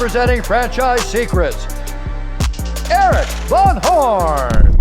representing Franchise Secrets, Erik Von Horn.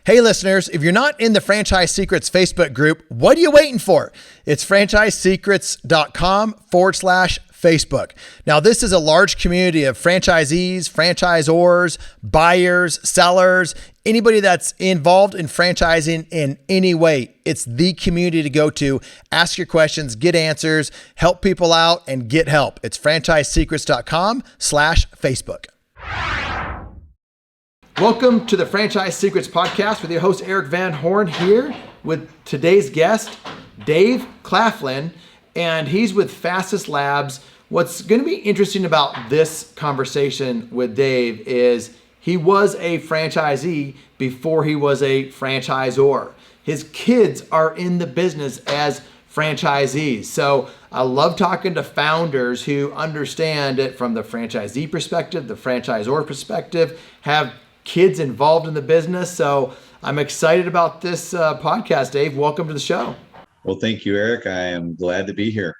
Hey listeners, if you're not in the Franchise Secrets Facebook group, what are you waiting for? It's franchisesecrets.com/Facebook. Now, this is a large community of franchisees, franchisors, buyers, sellers, anybody that's involved in franchising in any way. It's the community to go to. Ask your questions, get answers, help people out, and get help. It's franchisesecrets.com/Facebook. Welcome to the Franchise Secrets Podcast with your host, Erik Van Horn, here with today's guest, Dave Claflin, and he's with Fastest Labs. What's going to be interesting about this conversation with Dave is he was a franchisee before he was a franchisor. His kids are in the business as franchisees. So I love talking to founders who understand it from the franchisee perspective, the franchisor perspective, have kids involved in the business. So I'm excited about this podcast, Dave. Welcome to the show. Well, thank you, Erik. I am glad to be here.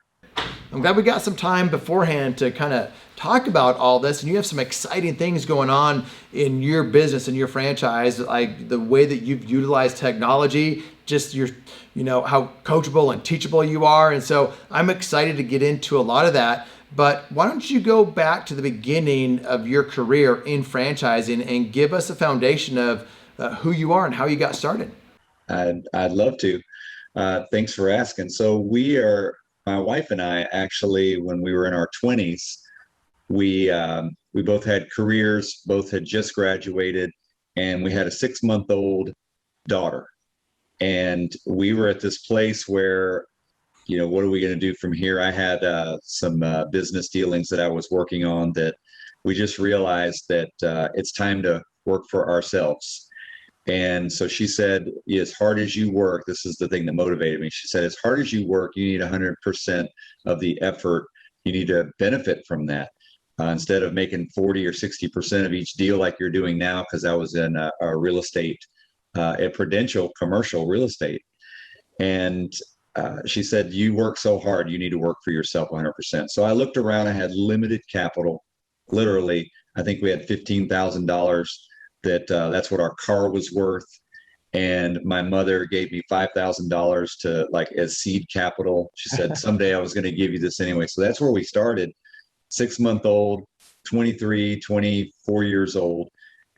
I'm glad we got some time beforehand to kind of talk about all this. And you have some exciting things going on in your business and your franchise, like the way that you've utilized technology, just your, how coachable and teachable you are. And so I'm excited to get into a lot of that. But why don't you go back to the beginning of your career in franchising and give us a foundation of who you are and how you got started? I'd love to. Thanks for asking. So my wife and I actually, when we were in our 20s, we both had careers, both had just graduated, and we had a 6-month-old daughter. And we were at this place where, what are we going to do from here? I had some business dealings that I was working on that we just realized that it's time to work for ourselves. And so she said, as hard as you work, this is the thing that motivated me. She said, as hard as you work, you need 100% of the effort. You need to benefit from that instead of making 40 or 60% of each deal like you're doing now, because I was in a real estate, a Prudential commercial real estate. And she said, you work so hard, you need to work for yourself 100%. So I looked around, I had limited capital, literally. I think we had $15,000 that's what our car was worth. And my mother gave me $5,000 to as seed capital. She said, someday I was going to give you this anyway. So that's where we started, 6-month-old, 23, 24 years old.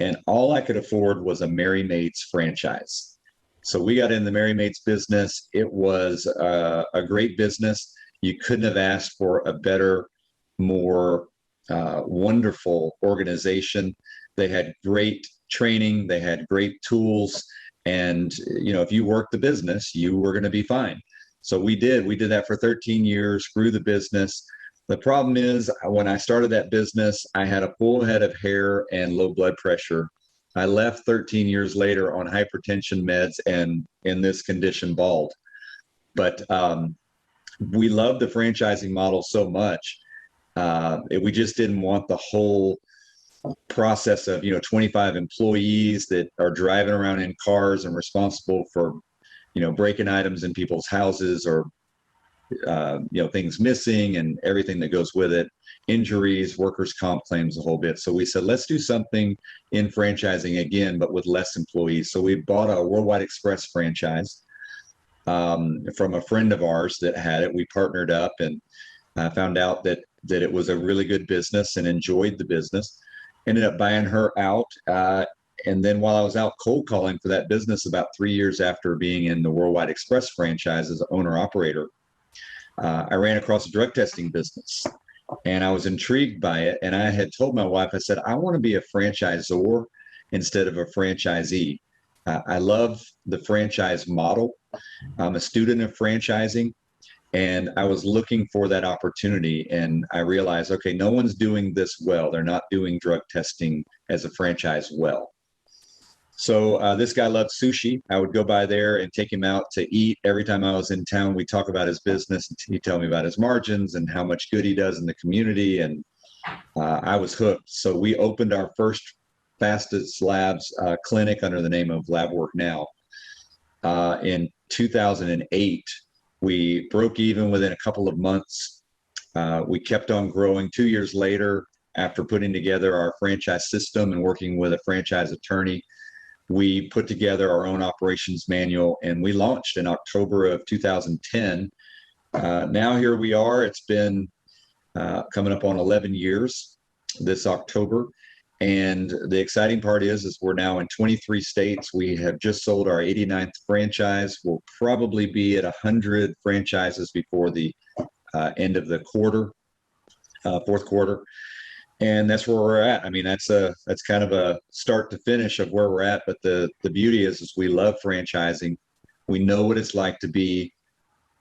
And all I could afford was a Merry Maid's franchise. So we got in the Merry Maid's business. It was a great business. You couldn't have asked for a better, more wonderful organization. They had great training. They had great tools. And, if you worked the business, you were going to be fine. So we did that for 13 years, grew the business. The problem is when I started that business, I had a full head of hair and low blood pressure. I left 13 years later on hypertension meds and in this condition, bald. But we loved the franchising model so much. We just didn't want the whole process of 25 employees that are driving around in cars and responsible for breaking items in people's houses or things missing and everything that goes with it, injuries, workers' comp claims, a whole bit. So we said, let's do something in franchising again, but with less employees. So we bought a Worldwide Express franchise from a friend of ours that had it. We partnered up and found out that it was a really good business and enjoyed the business. Ended up buying her out. And then while I was out cold calling for that business about 3 years after being in the Worldwide Express franchise as an owner-operator, I ran across a drug testing business and I was intrigued by it. And I had told my wife, I said, I want to be a franchisor instead of a franchisee. I love the franchise model. I'm a student of franchising and I was looking for that opportunity. And I realized, okay, no one's doing this well. They're not doing drug testing as a franchise well. So this guy loved sushi. I would go by there and take him out to eat. Every time I was in town, we'd talk about his business. He'd tell me about his margins and how much good he does in the community. And I was hooked. So we opened our first Fastest Labs clinic under the name of Lab Work Now in 2008. We broke even within a couple of months. We kept on growing. 2 years later, after putting together our franchise system and working with a franchise attorney, we put together our own operations manual, and we launched in October of 2010. Now here we are. It's been coming up on 11 years this October. And the exciting part is we're now in 23 states. We have just sold our 89th franchise. We'll probably be at 100 franchises before the end of the quarter, fourth quarter. And that's where we're at. I mean, that's kind of a start to finish of where we're at. But the beauty is we love franchising. We know what it's like to be,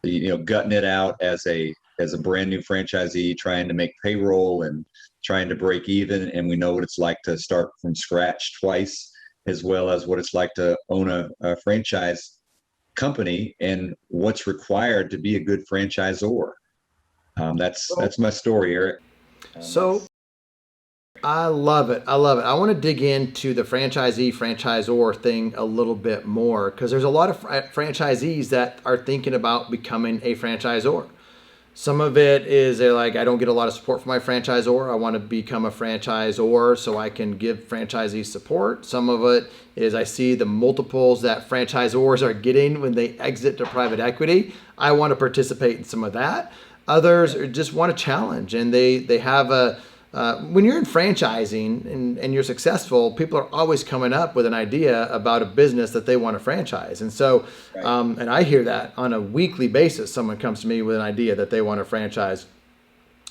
gutting it out as a brand new franchisee, trying to make payroll and trying to break even. And we know what it's like to start from scratch twice, as well as what it's like to own a franchise company and what's required to be a good franchisor. That's my story, Erik. So I love it. I love it. I want to dig into the franchisor thing a little bit more, because there's a lot of franchisees that are thinking about becoming a franchisor. Some of it is they're like, I don't get a lot of support from my franchisor. I want to become a franchisor so I can give franchisees support. Some of it is I see the multiples that franchisors are getting when they exit to private equity. I want to participate in some of that. Others just want a challenge, and they have when you're in franchising and you're successful, people are always coming up with an idea about a business that they want to franchise. And so, and I hear that on a weekly basis. Someone comes to me with an idea that they want to franchise.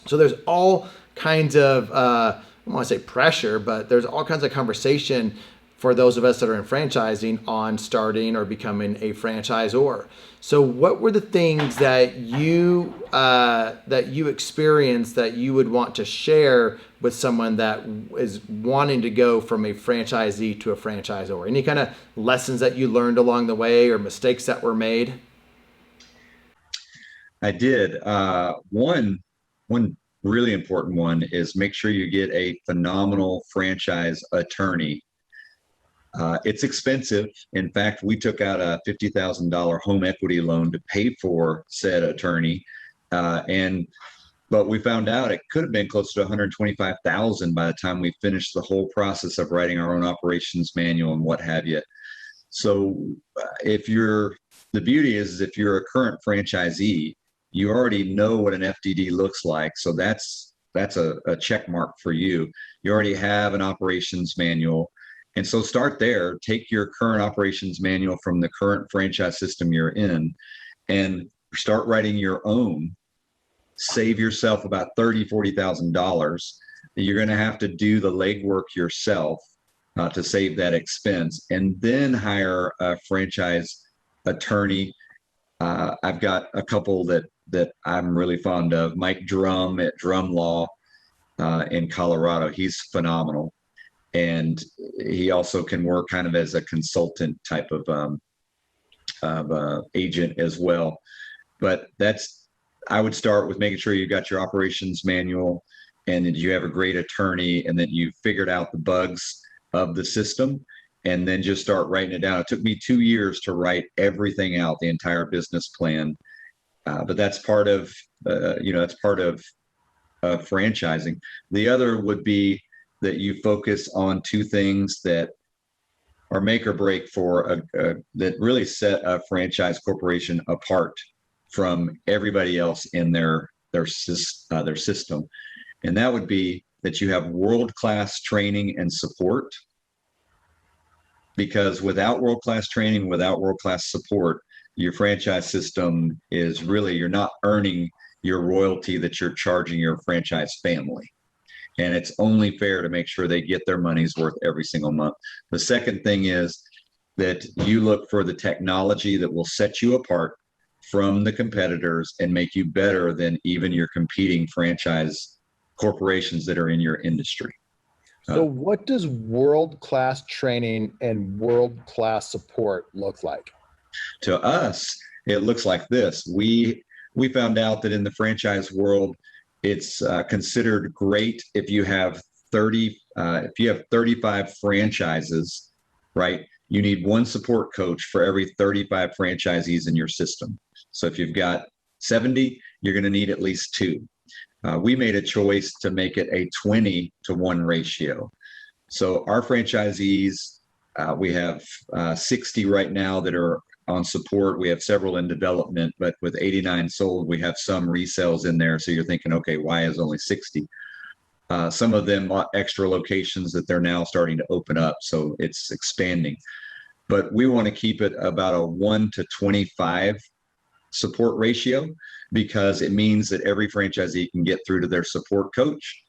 So there's all kinds of, I don't want to say pressure, but there's all kinds of conversation for those of us that are in franchising on starting or becoming a franchisor. So what were the things that you experienced that you would want to share with someone that is wanting to go from a franchisee to a franchisor? Any kind of lessons that you learned along the way or mistakes that were made? I did. One really important one is make sure you get a phenomenal franchise attorney. It's expensive. In fact, we took out a $50,000 home equity loan to pay for said attorney. But we found out it could have been close to $125,000 by the time we finished the whole process of writing our own operations manual and what have you. So the beauty is if you're a current franchisee, you already know what an FDD looks like. So that's a check mark for you. You already have an operations manual. And so start there, take your current operations manual from the current franchise system you're in and start writing your own. Save yourself about $30,000, $40,000. You're going to have to do the legwork yourself to save that expense, and then hire a franchise attorney. I've got a couple that I'm really fond of. Mike Drum at Drum Law in Colorado. He's phenomenal. And he also can work kind of as a consultant type of agent as well. But I would start with making sure you got your operations manual and that you have a great attorney and that you figured out the bugs of the system, and then just start writing it down. It took me 2 years to write everything out, the entire business plan. But that's part of, franchising. The other would be that you focus on two things that are make or break for that really set a franchise corporation apart from everybody else in their system. And that would be that you have world-class training and support. Because without world-class training, without world-class support, your franchise system is really, you're not earning your royalty that you're charging your franchise family. And it's only fair to make sure they get their money's worth every single month. The second thing is that you look for the technology that will set you apart from the competitors and make you better than even your competing franchise corporations that are in your industry. So what does world-class training and world-class support look like? To us, it looks like this. We found out that in the franchise world, it's considered great if you have 35 franchises, right? You need one support coach for every 35 franchisees in your system. So if you've got 70, you're going to need at least 2. We made a choice to make it a 20-to-1 ratio. So our franchisees, we have 60 right now that are on support. We have several in development, but with 89 sold, we have some resales in there. So you're thinking, okay, why is only 60? Some of them are extra locations that they're now starting to open up. So it's expanding. But we want to keep it about a 1-to-25 support ratio, because it means that every franchisee can get through to their support coach.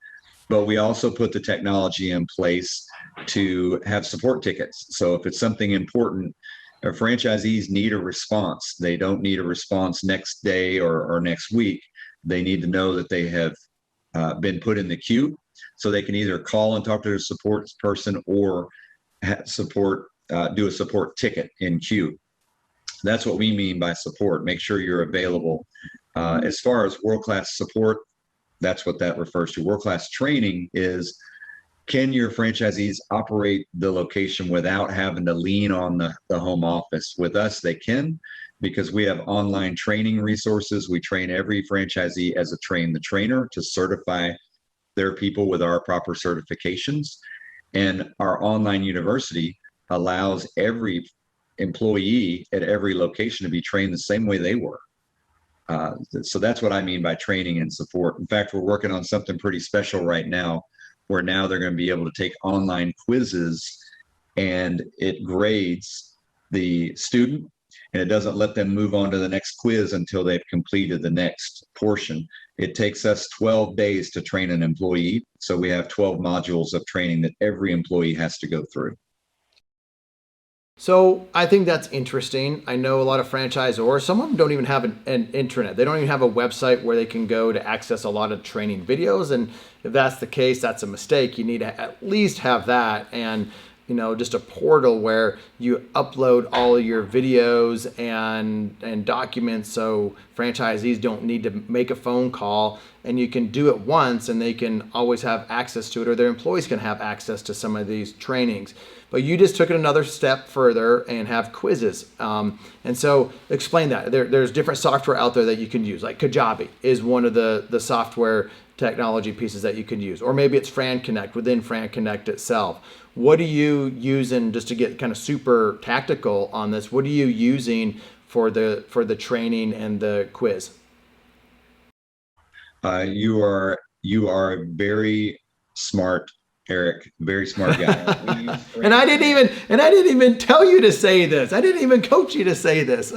But we also put the technology in place to have support tickets. So if it's something important, our franchisees need a response. They don't need a response next day or next week. They need to know that they have been put in the queue, so they can either call and talk to their support person or do a support ticket in queue. That's what we mean by support. Make sure you're available. As far as world-class support, that's what that refers to. World-class training is, can your franchisees operate the location without having to lean on the home office? With us, they can, because we have online training resources. We train every franchisee as a train the trainer to certify their people with our proper certifications. And our online university allows every employee at every location to be trained the same way they were. So that's what I mean by training and support. In fact, we're working on something pretty special right now, where now they're going to be able to take online quizzes, and it grades the student, and it doesn't let them move on to the next quiz until they've completed the next portion. It takes us 12 days to train an employee. So we have 12 modules of training that every employee has to go through. So I think that's interesting. I know a lot of franchisors, some of them don't even have an intranet. They don't even have a website where they can go to access a lot of training videos. And if that's the case, that's a mistake. You need to at least have that, and just a portal where you upload all of your videos and documents, so franchisees don't need to make a phone call, and you can do it once and they can always have access to it, or their employees can have access to some of these trainings. But you just took it another step further and have quizzes. And so explain that. There's different software out there that you can use, like Kajabi is one of the software technology pieces that you can use, or maybe it's FranConnect within FranConnect itself. What are you using, just to get kind of super tactical on this, what are you using for the training and the quiz? You are very smart, Erik. Very smart guy. And I didn't even tell you to say this. I didn't even coach you to say this.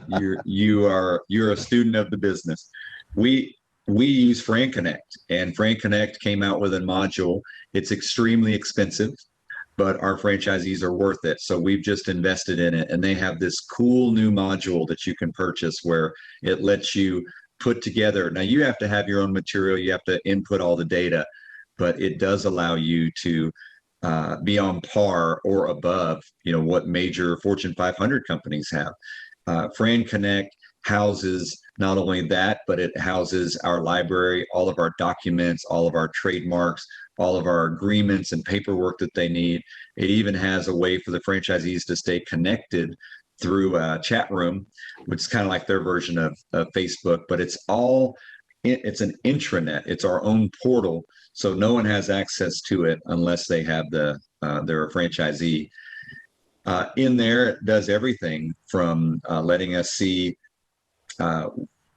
You're a student of the business. We use FranConnect, and FranConnect came out with a module. It's extremely expensive, but our franchisees are worth it. So we've just invested in it, and they have this cool new module that you can purchase where it lets you put together. Now you have to have your own material. You have to input all the data, but it does allow you to be on par or above, what major Fortune 500 companies have. FranConnect houses not only that, but it houses our library, all of our documents, all of our trademarks, all of our agreements and paperwork that they need. It even has a way for the franchisees to stay connected through a chat room, which is kind of like their version of Facebook, but it's an intranet. It's our own portal. So no one has access to it unless they have they're a franchisee. In there, it does everything from letting us see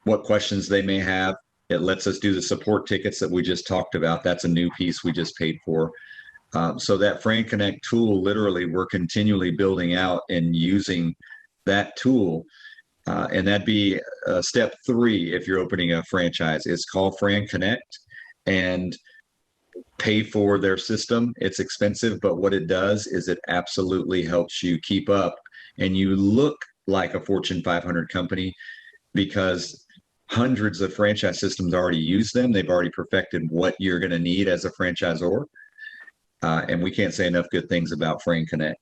what questions they may have. It lets us do the support tickets that we just talked about. That's a new piece we just paid for. So that FranConnect tool, literally, we're continually building out and using that tool. And that'd be step 3 if you're opening a franchise. It's called FranConnect, and pay for their system. It's expensive, but what it does is it absolutely helps you keep up, and you look like a Fortune 500 company, because hundreds of franchise systems already use them. They've already perfected what you're going to need as a franchisor. And we can't say enough good things about FranConnect.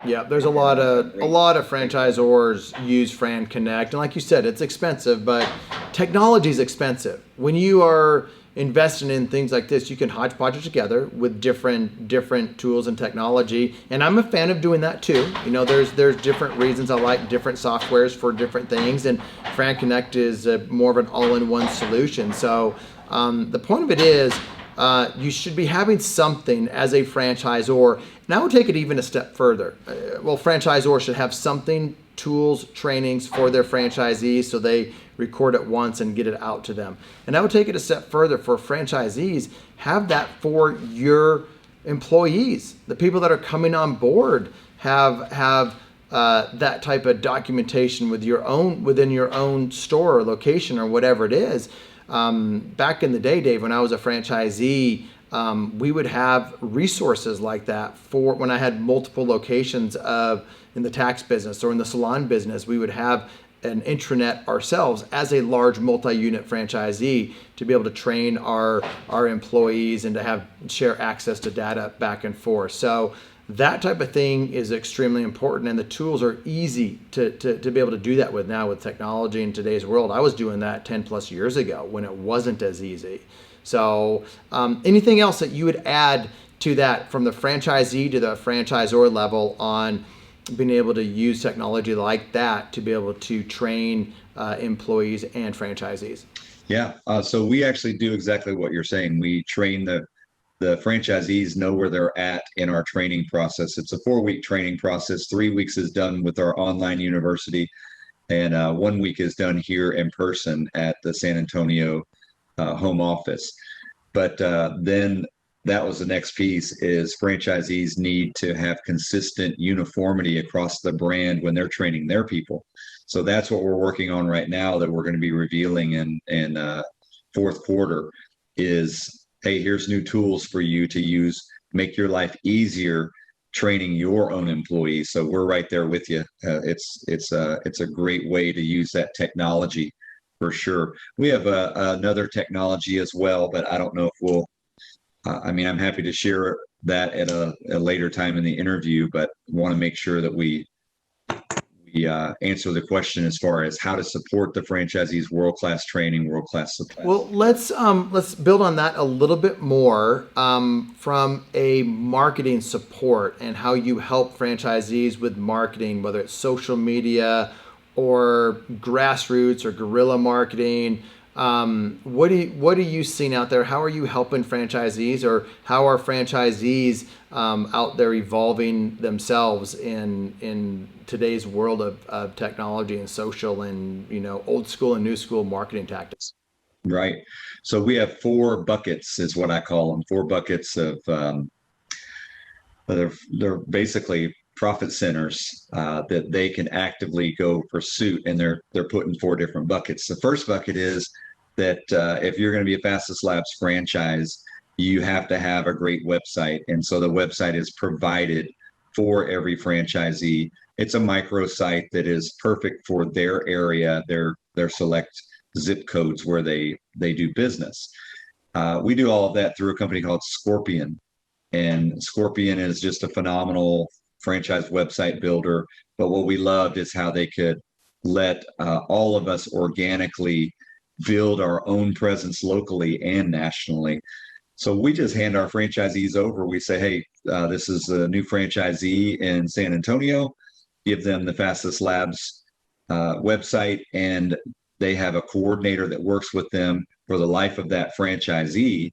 Yeah, there's a lot of franchisors use Fran Connect, and like you said, it's expensive, but technology is expensive. When you are investing in things like this, you can hodgepodge it together with different tools and technology, and I'm a fan of doing that too. You know, there's different reasons I like different softwares for different things, and Fran Connect is more of an all-in-one solution. So the point of it is, you should be having something as a franchisor. And I would take it even a step further. Franchisors should have something, tools, trainings for their franchisees so they record it once and get it out to them. And I would take it a step further for franchisees. Have that for your employees. The people that are coming on board have that type of documentation within your own store or location or whatever it is. Back in the day, Dave, when I was a franchisee, we would have resources like that for when I had multiple locations in the tax business or in the salon business. We would have an intranet ourselves as a large multi-unit franchisee to be able to train our employees and to share access to data back and forth. So that type of thing is extremely important, and the tools are easy to be able to do that with now with technology in today's world. I was doing that 10 plus years ago when it wasn't as easy. So anything else that you would add to that from the franchisee to the franchisor level on being able to use technology like that to be able to train employees and franchisees? Yeah, so we actually do exactly what you're saying. We train the franchisees, know where they're at in our training process. It's a 4-week training process. 3 weeks is done with our online university, and 1 week is done here in person at the San Antonio home office. But then that was the next piece, is franchisees need to have consistent uniformity across the brand when they're training their people. So that's what we're working on right now, that we're going to be revealing in fourth quarter is, hey, here's new tools for you to use, make your life easier training your own employees. So we're right there with you. It's a great way to use that technology for sure. We have another technology as well, but I don't know if we'll, I'm happy to share that at a later time in the interview, but want to make sure that we answer the question as far as how to support the franchisees' world-class training, world-class supply. Well, let's build on that a little bit more from a marketing support and how you help franchisees with marketing, whether it's social media or grassroots or guerrilla marketing. What are you seeing out there? How are you helping franchisees, or how are franchisees out there evolving themselves in today's world of technology and social and, old school and new school marketing tactics? Right. So we have 4 buckets is what I call them. 4 buckets of they're basically profit centers that they can actively go pursue, and they're put in 4 different buckets. The first bucket is that if you're going to be a Fastest Labs franchise, you have to have a great website, and so the website is provided for every franchisee. It's a microsite that is perfect for their area, their select zip codes where they do business. We do all of that through a company called Scorpion, and Scorpion is just a phenomenal franchise website builder. But what we loved is how they could let all of us organically build our own presence locally and nationally. So we just hand our franchisees over. We say, hey, this is a new franchisee in San Antonio. Give them the Fastest Labs website, and they have a coordinator that works with them for the life of that franchisee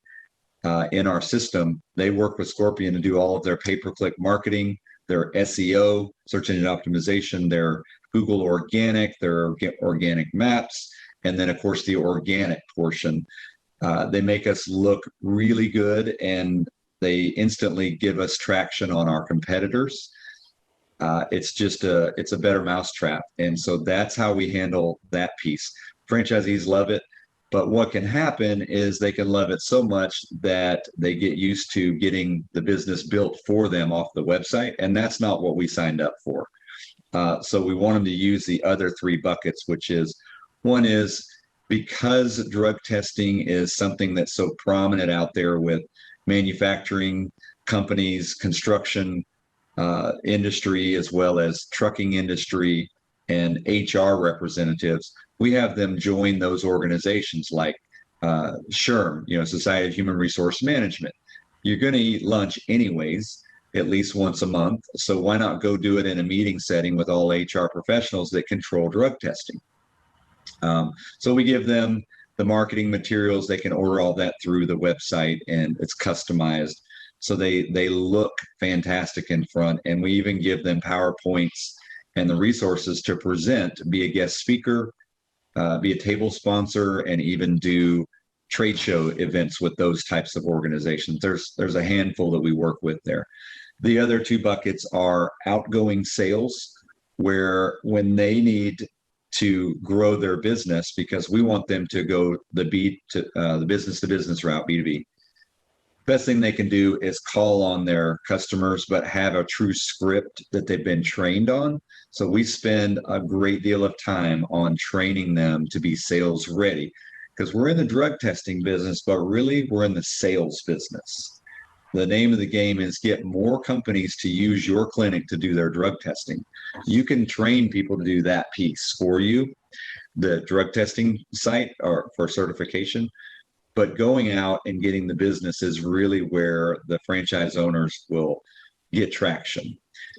in our system. They work with Scorpion to do all of their pay-per-click marketing, their SEO, search engine optimization, their Google organic, their organic maps, and then, of course, the organic portion. They make us look really good, and they instantly give us traction on our competitors. It's a better mousetrap. And so that's how we handle that piece. Franchisees love it, but what can happen is they can love it so much that they get used to getting the business built for them off the website. And that's not what we signed up for. So we want them to use the other 3 buckets, which is, one is, because drug testing is something that's so prominent out there with manufacturing companies, construction, industry, as well as trucking industry and HR representatives. We have them join those organizations like SHRM, Society of Human Resource Management. You're going to eat lunch anyways, at least once a month. So why not go do it in a meeting setting with all HR professionals that control drug testing? So we give them the marketing materials. They can order all that through the website, and it's customized. So they look fantastic in front. And we even give them PowerPoints and the resources to present, be a guest speaker, be a table sponsor, and even do trade show events with those types of organizations. There's a handful that we work with there. The other two buckets are outgoing sales, where when they need to grow their business, because we want them to go the business to business route, B2B. Best thing they can do is call on their customers, but have a true script that they've been trained on. So we spend a great deal of time on training them to be sales ready, because we're in the drug testing business, but really we're in the sales business. The name of the game is get more companies to use your clinic to do their drug testing. You can train people to do that piece for you, the drug testing site or for certification, but going out and getting the business is really where the franchise owners will get traction.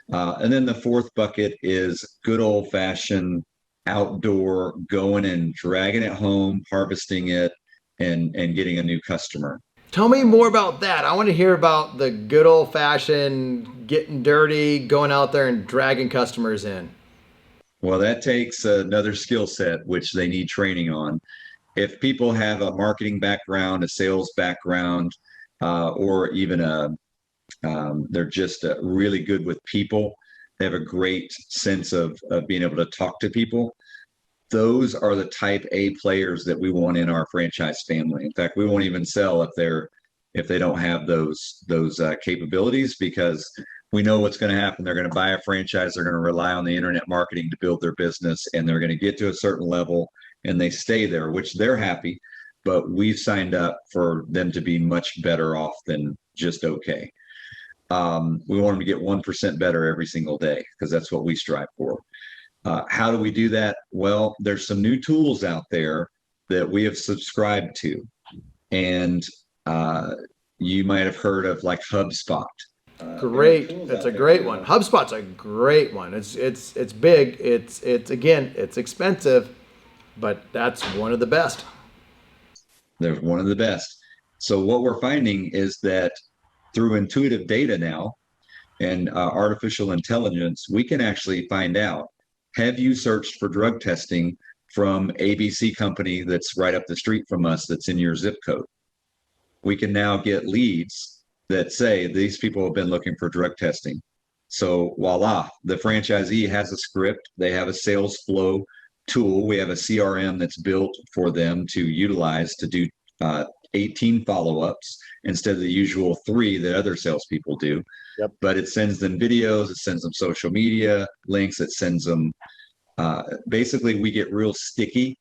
And then the fourth bucket is good old fashioned outdoor, going and dragging it home, harvesting it, and getting a new customer. Tell me more about that. I want to hear about the good old fashioned getting dirty, going out there and dragging customers in. Well, that takes another skill set, which they need training on. If people have a marketing background, a sales background, or even they're just really good with people, they have a great sense of being able to talk to people. Those are the type A players that we want in our franchise family. In fact, we won't even sell if they don't have those capabilities, because we know what's going to happen. They're going to buy a franchise. They're going to rely on the internet marketing to build their business, and they're going to get to a certain level and they stay there, which they're happy. But we've signed up for them to be much better off than just okay. We want them to get 1% better every single day, because that's what we strive for. How do we do that? Well, there's some new tools out there that we have subscribed to, and you might have heard of like HubSpot. Great. That's a great one. HubSpot's a great one. It's big. It's expensive, but that's one of the best. There's one of the best. So what we're finding is that through intuitive data now and artificial intelligence, we can actually find out, have you searched for drug testing from ABC company that's right up the street from us that's in your zip code? We can now get leads that say these people have been looking for drug testing. So voila, the franchisee has a script. They have a sales flow tool. We have a CRM that's built for them to utilize to do 18 follow-ups instead of the usual 3 that other salespeople do. Yep. But it sends them videos, it sends them social media links, it sends them, basically we get real sticky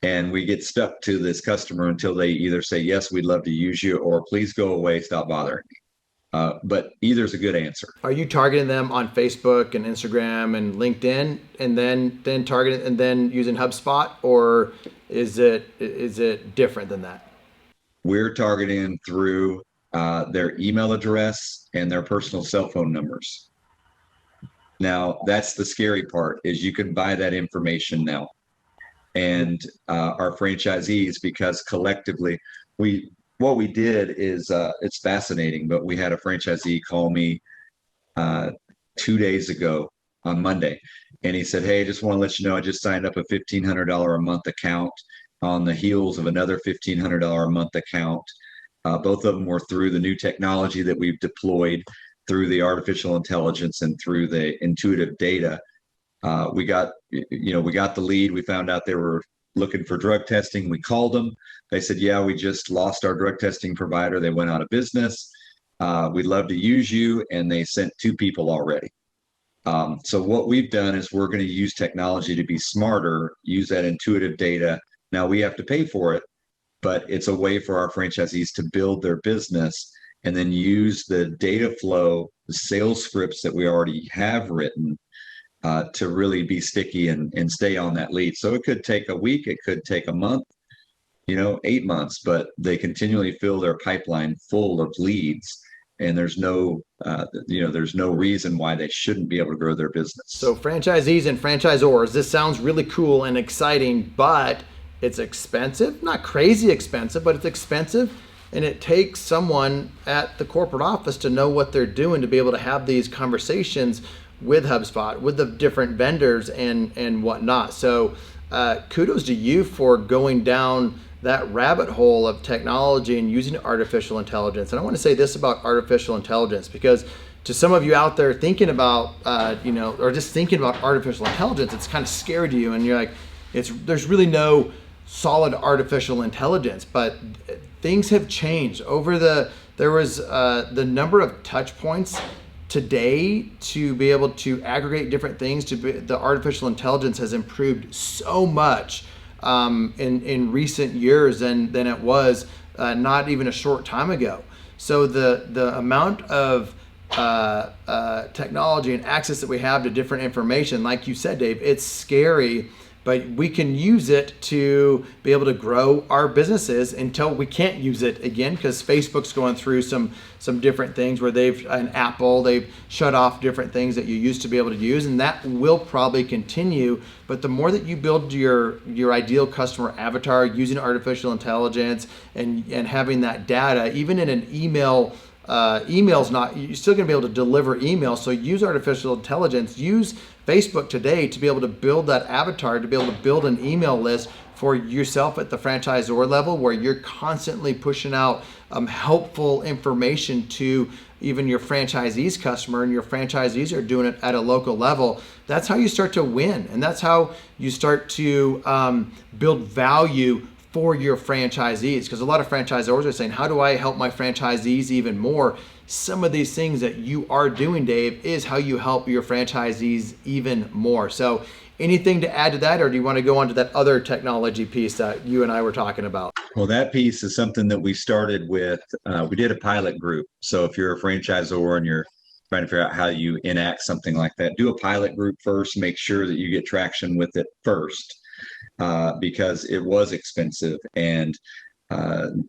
and we get stuck to this customer until they either say, yes, we'd love to use you, or please go away, stop bothering me. But either is a good answer. Are you targeting them on Facebook and Instagram and LinkedIn, and then targeting and then using HubSpot, or is it different than that? We're targeting through their email address and their personal cell phone numbers. Now, that's the scary part, is you can buy that information now. And our franchisees, because collectively, what we did is, it's fascinating, but we had a franchisee call me 2 days ago on Monday. And he said, hey, I just want to let you know, I just signed up a $1,500 a month account on the heels of another $1,500 a month account. Both of them were through the new technology that we've deployed, through the artificial intelligence and through the intuitive data. We got the lead. We found out they were looking for drug testing. We called them. They said, yeah, we just lost our drug testing provider. They went out of business. We'd love to use you. And they sent 2 people already. So what we've done is we're going to use technology to be smarter, use that intuitive data. Now we have to pay for it, but it's a way for our franchisees to build their business and then use the data flow sales scripts that we already have written to really be sticky and stay on that lead. So it could take a week, it could take a month, 8 months, but they continually fill their pipeline full of leads. And there's no reason why they shouldn't be able to grow their business. So franchisees and franchisors, this sounds really cool and exciting, but it's expensive, not crazy expensive, but it's expensive. And it takes someone at the corporate office to know what they're doing to be able to have these conversations with HubSpot, with the different vendors and whatnot. So kudos to you for going down that rabbit hole of technology and using artificial intelligence. And I want to say this about artificial intelligence, because to some of you out there thinking about, or just thinking about artificial intelligence, it's kind of scary to you. And you're like, there's really no solid artificial intelligence, but things have changed there was the number of touch points today to be able to aggregate different things. The artificial intelligence has improved so much in recent years than it was not even a short time ago. So the amount of technology and access that we have to different information, like you said, Dave, it's scary, but we can use it to be able to grow our businesses until we can't use it again, because Facebook's going through some different things where they've shut off different things that you used to be able to use, and that will probably continue. But the more that you build your ideal customer avatar using artificial intelligence and having that data, even in an email, email's not, you're still going to be able to deliver email. So use artificial intelligence, use Facebook today to be able to build that avatar, to be able to build an email list for yourself at the franchisor level, where you're constantly pushing out helpful information to even your franchisees customer, and your franchisees are doing it at a local level. That's how you start to win. And that's how you start to build value for your franchisees, because a lot of franchisors are saying, how do I help my franchisees even more? Some of these things that you are doing, Dave, is how you help your franchisees even more. So anything to add to that, or do you want to go on to that other technology piece that you and I were talking about? Well, that piece is something that we started with. We did a pilot group. So if you're a franchisor and you're trying to figure out how you enact something like that, do a pilot group first, make sure that you get traction with it first. Because it was expensive, and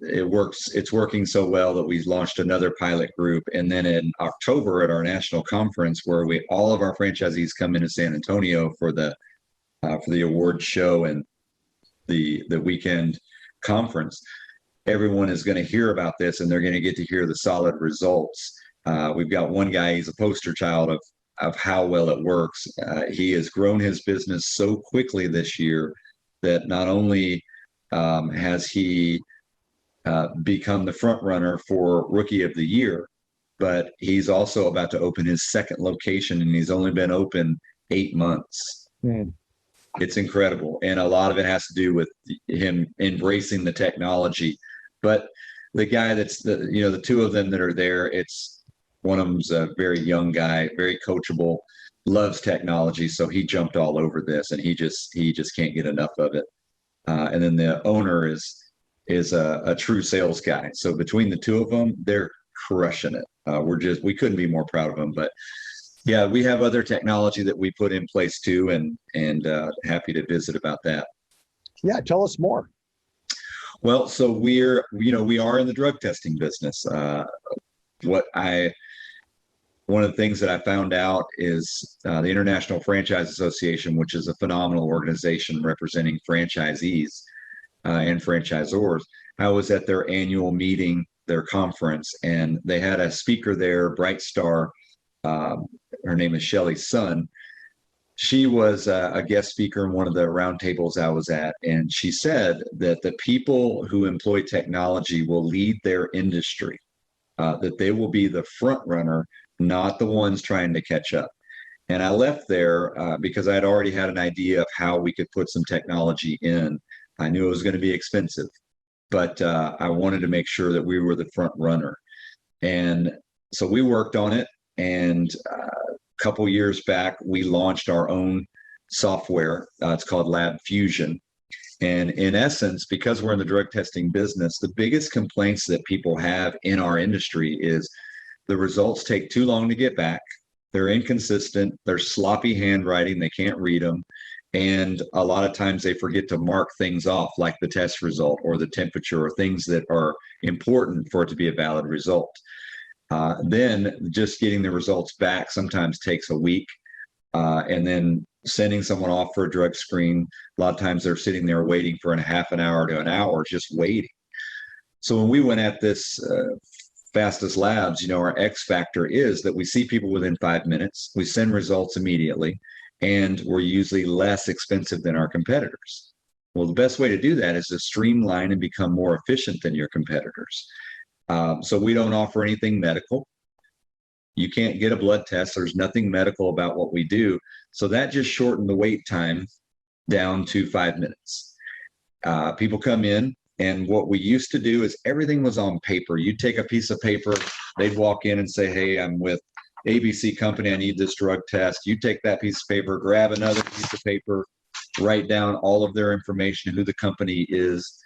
it's working so well that we launched another pilot group. And then in October at our national conference, where all of our franchisees come into San Antonio for the award show and the weekend conference, everyone is going to hear about this, and they're going to get to hear the solid results. We've got one guy, he's a poster child of how well it works. He has grown his business so quickly this year that not only has he become the front runner for Rookie of the Year, but he's also about to open his second location, and he's only been open 8 months. Mm. It's incredible. And a lot of it has to do with him embracing the technology. But the guy the two of them that are there, one of them's a very young guy, very coachable, loves technology. So he jumped all over this, and he just can't get enough of it. And then the owner is a true sales guy. So between the two of them, they're crushing it. We couldn't be more proud of them. But yeah, we have other technology that we put in place too, and happy to visit about that. Yeah, tell us more. Well, so we are in the drug testing business. One of the things that I found out is the International Franchise Association, which is a phenomenal organization representing franchisees and franchisors. I was at their annual meeting, their conference, and they had a speaker there, Bright Star. Her name is Shelly Sun. She was a guest speaker in one of the roundtables I was at, and she said that the people who employ technology will lead their industry, that they will be the front runner, not the ones trying to catch up. And I left there because I had already had an idea of how we could put some technology in. I knew it was going to be expensive, but I wanted to make sure that we were the front runner. And so we worked on it. And a couple years back, we launched our own software. It's called Lab Fusion. And in essence, because we're in the drug testing business, the biggest complaints that people have in our industry is the results take too long to get back. They're inconsistent. They're sloppy handwriting. They can't read them. And a lot of times they forget to mark things off, like the test result or the temperature or things that are important for it to be a valid result. Then just getting the results back sometimes takes a week. And then sending someone off for a drug screen, a lot of times they're sitting there waiting for a half an hour to an hour, just waiting. So when we went at this fastest labs, our X factor is that we see people within 5 minutes, we send results immediately, and we're usually less expensive than our competitors. Well, the best way to do that is to streamline and become more efficient than your competitors. So we don't offer anything medical. You can't get a blood test. There's nothing medical about what we do. So that just shortened the wait time down to 5 minutes. People come in, and what we used to do is everything was on paper. You'd take a piece of paper, they'd walk in and say, hey, I'm with ABC company, I need this drug test. You take that piece of paper, grab another piece of paper, write down all of their information, who the company is,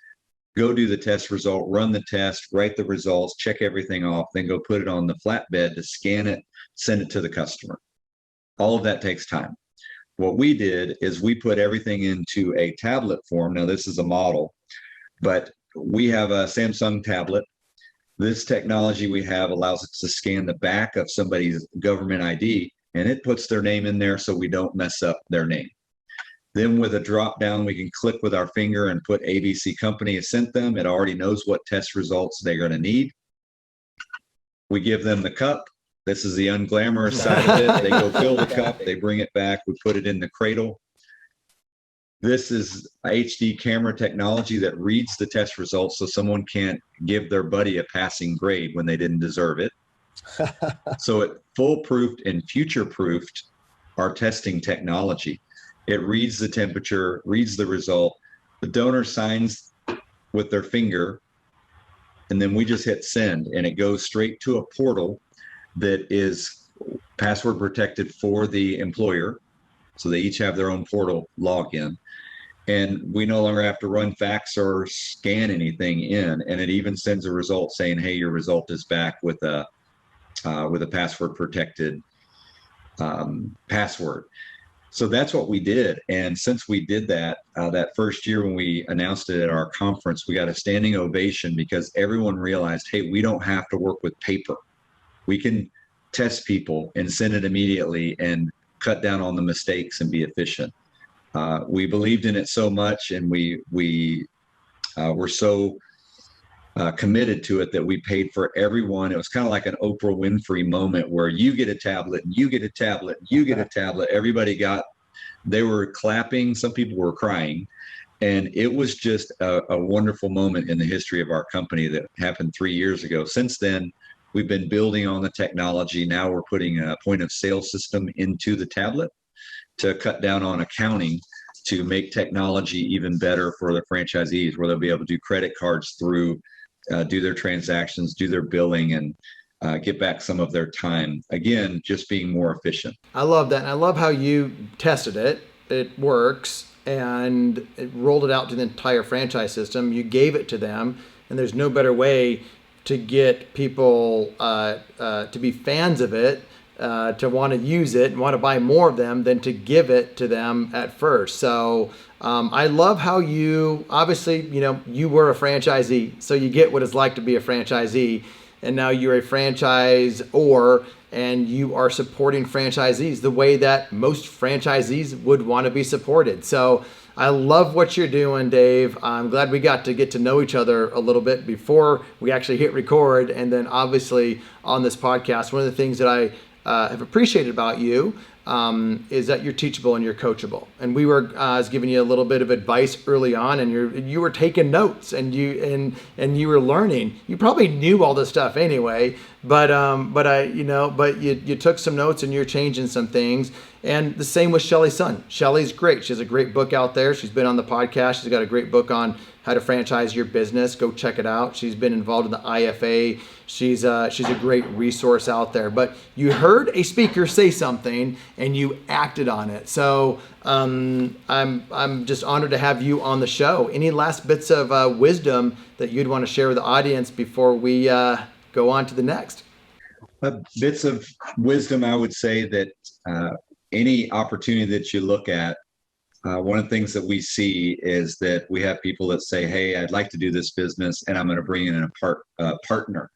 go do the test result, run the test, write the results, check everything off, then go put it on the flatbed to scan it, send it to the customer. All of that takes time. What we did is we put everything into a tablet form. Now, this is a model, but we have a Samsung tablet. This technology we have allows us to scan the back of somebody's government ID, and it puts their name in there so we don't mess up their name. Then with a drop down, we can click with our finger and put ABC company has sent them. It already knows what test results they're going to need. We give them the cup. This is the unglamorous side of it. They go fill the cup. They bring it back. We put it in the cradle. This is HD camera technology that reads the test results so someone can't give their buddy a passing grade when they didn't deserve it. So it foolproofed and future-proofed our testing technology. It reads the temperature, reads the result. The donor signs with their finger, and then we just hit send, and it goes straight to a portal that is password protected for the employer. So they each have their own portal login. And we no longer have to run fax or scan anything in. And it even sends a result saying, hey, your result is back with a password protected password. So that's what we did. And since we did that, that first year when we announced it at our conference, we got a standing ovation because everyone realized, hey, we don't have to work with paper. We can test people and send it immediately and cut down on the mistakes and be efficient. We believed in it so much, and we were so committed to it that we paid for everyone. It was kind of like an Oprah Winfrey moment where you get a tablet, and you get a tablet, and you get a tablet. Everybody they were clapping. Some people were crying. And it was just a wonderful moment in the history of our company that happened 3 years ago. Since then, we've been building on the technology. Now we're putting a point of sale system into the tablet to cut down on accounting, to make technology even better for the franchisees, where they'll be able to do credit cards through, do their transactions, do their billing, and get back some of their time. Again, just being more efficient. I love that. And I love how you tested it. It works, and it rolled it out to the entire franchise system. You gave it to them, and there's no better way to get people to be fans of it, to want to use it and want to buy more of them than to give it to them at first. So I love how you, obviously, you were a franchisee, so you get what it's like to be a franchisee, and now you're a franchisor, and you are supporting franchisees the way that most franchisees would want to be supported. So I love what you're doing, Dave. I'm glad we got to get to know each other a little bit before we actually hit record, and then obviously on this podcast. One of the things that I have appreciated about you is that you're teachable and you're coachable. And we were I was giving you a little bit of advice early on, and you were taking notes, and you were learning. You probably knew all this stuff anyway, but you took some notes and you're changing some things. And the same with Shelly's son. Shelly's great. She has a great book out there. She's been on the podcast. She's got a great book on how to franchise your business. Go check it out. She's been involved in the IFA. She's a great resource out there. But you heard a speaker say something and you acted on it. So I'm just honored to have you on the show. Any last bits of wisdom that you'd want to share with the audience before we go on to the next? Bits of wisdom, I would say that any opportunity that you look at, one of the things that we see is that we have people that say, hey, I'd like to do this business and I'm going to bring in a partner.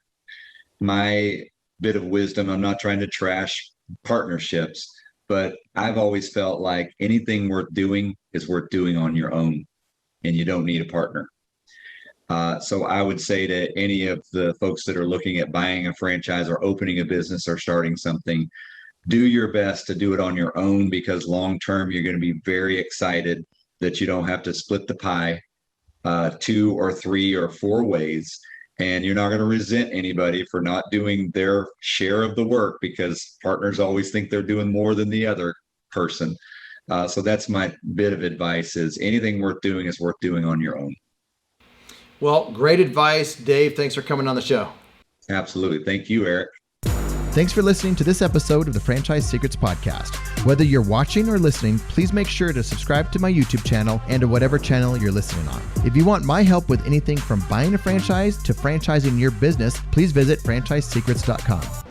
My bit of wisdom, I'm not trying to trash partnerships, but I've always felt like anything worth doing is worth doing on your own, and you don't need a partner. So I would say to any of the folks that are looking at buying a franchise or opening a business or starting something, do your best to do it on your own, because long term, you're going to be very excited that you don't have to split the pie 2 or 3 or 4 ways. And you're not going to resent anybody for not doing their share of the work, because partners always think they're doing more than the other person. So that's my bit of advice: is anything worth doing is worth doing on your own. Well, great advice, Dave. Thanks for coming on the show. Absolutely. Thank you, Erik. Thanks for listening to this episode of the Franchise Secrets Podcast. Whether you're watching or listening, please make sure to subscribe to my YouTube channel and to whatever channel you're listening on. If you want my help with anything from buying a franchise to franchising your business, please visit franchisesecrets.com.